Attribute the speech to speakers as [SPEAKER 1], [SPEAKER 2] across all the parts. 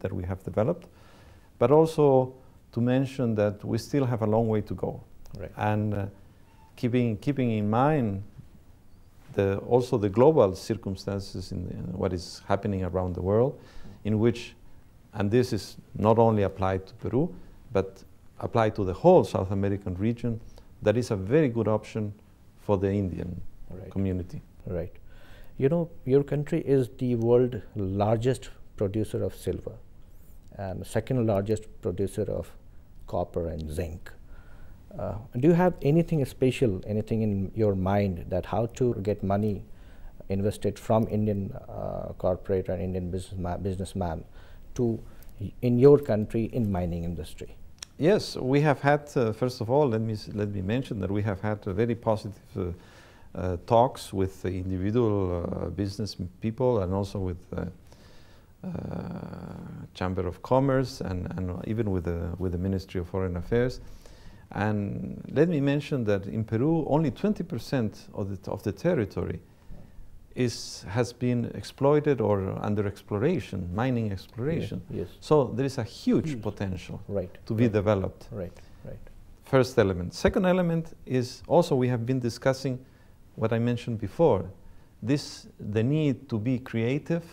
[SPEAKER 1] that we have developed, but also to mention that we still have a long way to go.
[SPEAKER 2] Right.
[SPEAKER 1] And keeping in mind also the global circumstances in what is happening around the world, in which, and this is not only applied to Peru, but applied to the whole South American region, that is a very good option for the Indian community.
[SPEAKER 2] Right. You know, your country is the world's largest producer of silver and second largest producer of copper and zinc. Do you have anything special, anything in your mind that how to get money invested from Indian corporate and Indian businessman to in your country in mining industry?
[SPEAKER 1] Yes, we have had, first of all, let me mention that we have had very positive talks with the individual business people and also with Chamber of Commerce and even with the Ministry of Foreign Affairs. And let me mention that in Peru, only 20% of the territory has been exploited or under exploration, mining exploration.
[SPEAKER 2] Yes.
[SPEAKER 1] So there is a huge potential to be developed.
[SPEAKER 2] Right.
[SPEAKER 1] First element. Second element is also we have been discussing what I mentioned before, the need to be creative,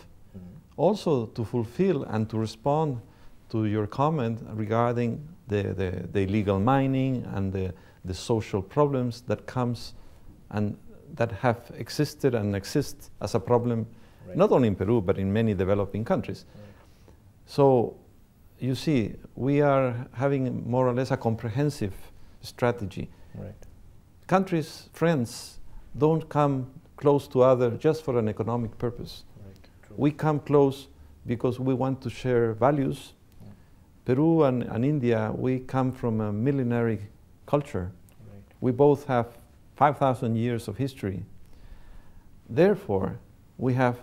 [SPEAKER 1] also to fulfill and to respond to your comment regarding the illegal mining and the social problems that comes and that have existed and exist as a problem, not only in Peru, but in many developing countries. So you see, we are having more or less a comprehensive strategy. Countries, friends, don't come close to others just for an economic purpose. We come close because we want to share values. Peru and India, we come from a millenary culture. We both have 5,000 years of history. Therefore, we have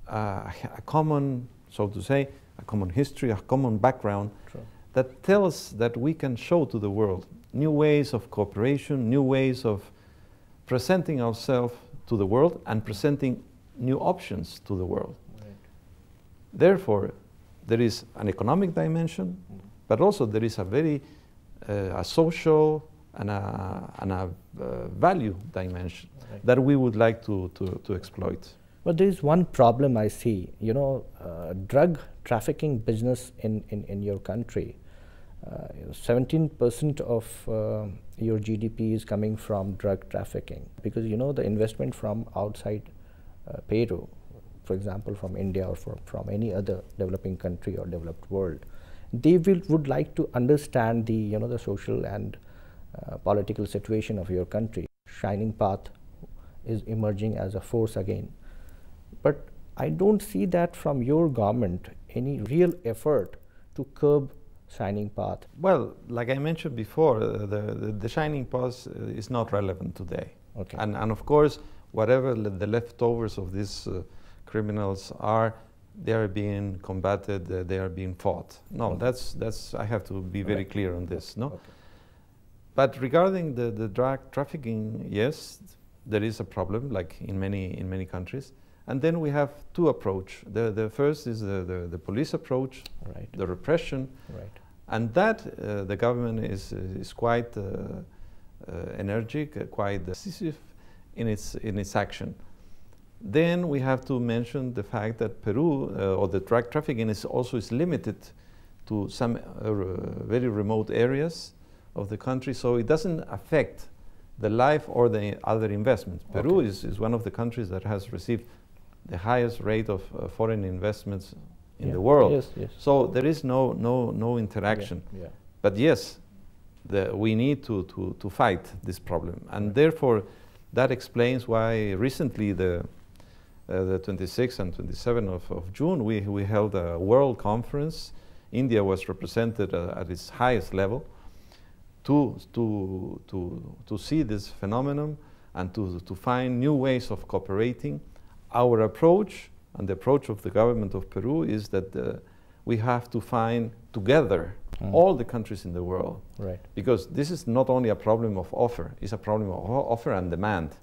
[SPEAKER 1] a common, so to say, a common history, a common background that tells that we can show to the world new ways of cooperation, new ways of presenting ourselves to the world and presenting new options to the world. Therefore, there is an economic dimension, but also there is a very a social and a value dimension that we would like to exploit.
[SPEAKER 2] But there is one problem I see, you know, drug trafficking business in your country. 17% of your GDP is coming from drug trafficking, because you know the investment from outside Peru, for example from India or from any other developing country or developed world, they would like to understand the the social and political situation of your country. Shining path is emerging as a force again, but I don't see that from your government any real effort to curb shining path.
[SPEAKER 1] Well, like I mentioned before, the shining path is not relevant today. And of course, whatever the leftovers of these criminals are, they are being combated, they are being fought. No, that's I have to be very clear on this. No, but regarding the drug trafficking, yes, there is a problem, like in many countries. And then we have two approaches. The first is the police approach, the repression, and that the government is quite energetic, quite decisive in its action. Then we have to mention the fact that Peru, or the drug trafficking, is limited to some very remote areas of the country, so it doesn't affect the life or the other investments. Peru is one of the countries that has received the highest rate of foreign investments in the world. So there is no interaction. But yes, we need to fight this problem, and therefore that explains why recently the 26th and 27th of June we held a world conference. India was represented at its highest level to see this phenomenon and to find new ways of cooperating. Our approach and the approach of the government of Peru is that we have to find together all the countries in the world. Because this is not only a problem of offer, it's a problem of offer and demand.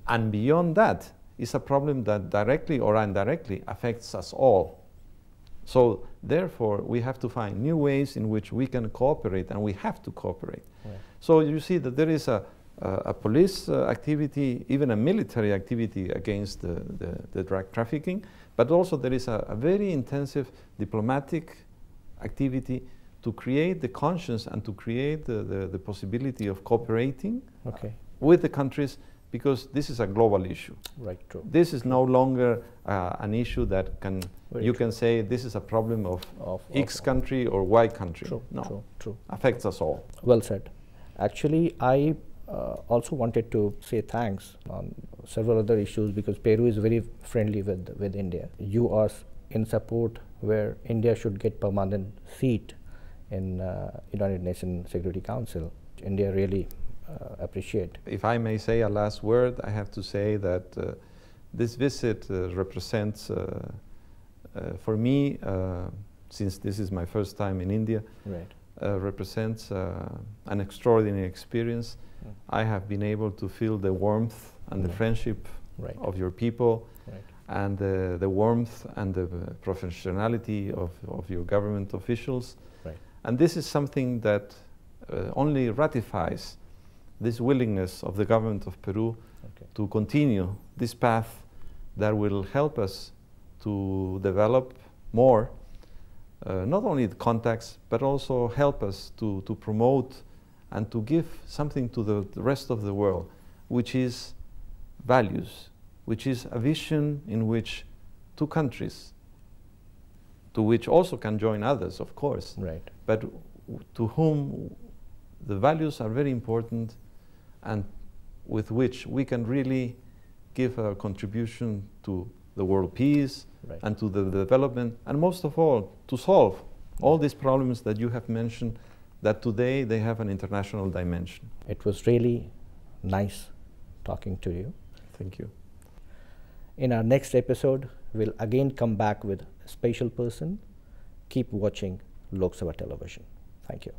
[SPEAKER 1] And beyond that, it's a problem that directly or indirectly affects us all. So therefore, we have to find new ways in which we can cooperate, and we have to cooperate.
[SPEAKER 2] Right.
[SPEAKER 1] So you see that there is a police activity, even a military activity against the drug trafficking, but also there is a very intensive diplomatic activity to create the conscience and to create the possibility of cooperating with the countries, because this is a global issue.
[SPEAKER 2] Right, true.
[SPEAKER 1] This is no longer an issue that can can say this is a problem of X country or Y country.
[SPEAKER 2] True,
[SPEAKER 1] no,
[SPEAKER 2] true.
[SPEAKER 1] Affects us all.
[SPEAKER 2] Well said. Actually, I also wanted to say thanks on several other issues, because Peru is very friendly with India. You are in support where India should get permanent seat in United Nations Security Council. India really appreciate.
[SPEAKER 1] If I may say a last word, I have to say that this visit represents, for me, since this is my first time in India, represents an extraordinary experience. I have been able to feel the warmth and the friendship of your people, and the warmth and the professionality of your government officials. And this is something that only ratifies this willingness of the government of Peru to continue this path that will help us to develop more, not only the contacts, but also help us to promote and to give something to the rest of the world, which is values, which is a vision in which two countries, to which also can join others, of course, but to whom the values are very important, and with which we can really give a contribution to the world peace and to the development, and most of all, to solve all these problems that you have mentioned, that today they have an international dimension.
[SPEAKER 2] It was really nice talking to you.
[SPEAKER 1] Thank you.
[SPEAKER 2] In our next episode, we'll again come back with a special person. Keep watching Lok Sabha television. Thank you.